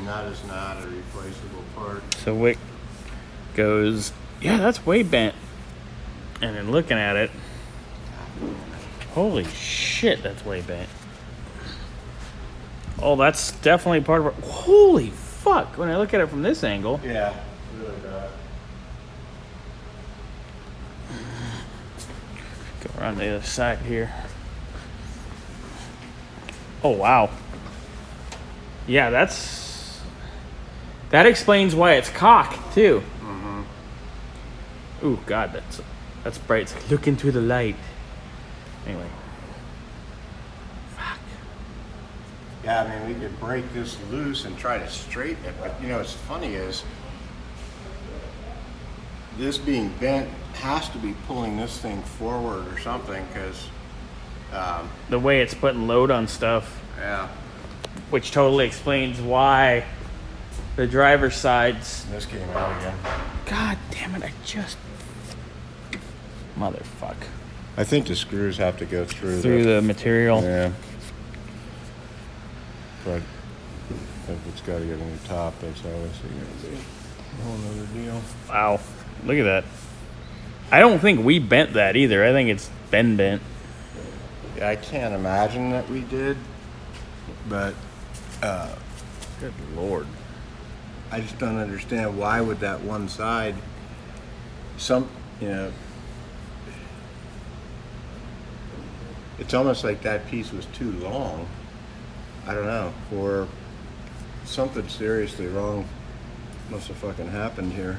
that is not a replaceable part. So Wick goes, yeah, that's way bent. And then looking at it, holy shit, that's way bent. Oh, that's definitely part of it. Holy fuck, when I look at it from this angle. Yeah, really bad. Go around the other side here. Oh, wow. Yeah, that explains why it's cocked, too. Mm-hmm. Ooh, God, that's bright. It's like, look into the light. Anyway. Fuck. Yeah, I mean, we could break this loose and try to straighten it, but you know, what's funny is this being bent has to be pulling this thing forward or something, because the way it's putting load on stuff. yeah, Which totally explains why the driver's sides. this came out again. God damn it, motherfuck. I think the screws have to go through The material. Yeah. But if it's got to get a new top, that's obviously going to be a whole nother deal. Wow. Look at that. I don't think we bent that either. I think it's been bent. Yeah, I can't imagine that we did, but Good Lord. I just don't understand why would that one side, it's almost like that piece was too long. I don't know, or something seriously wrong must have fucking happened here.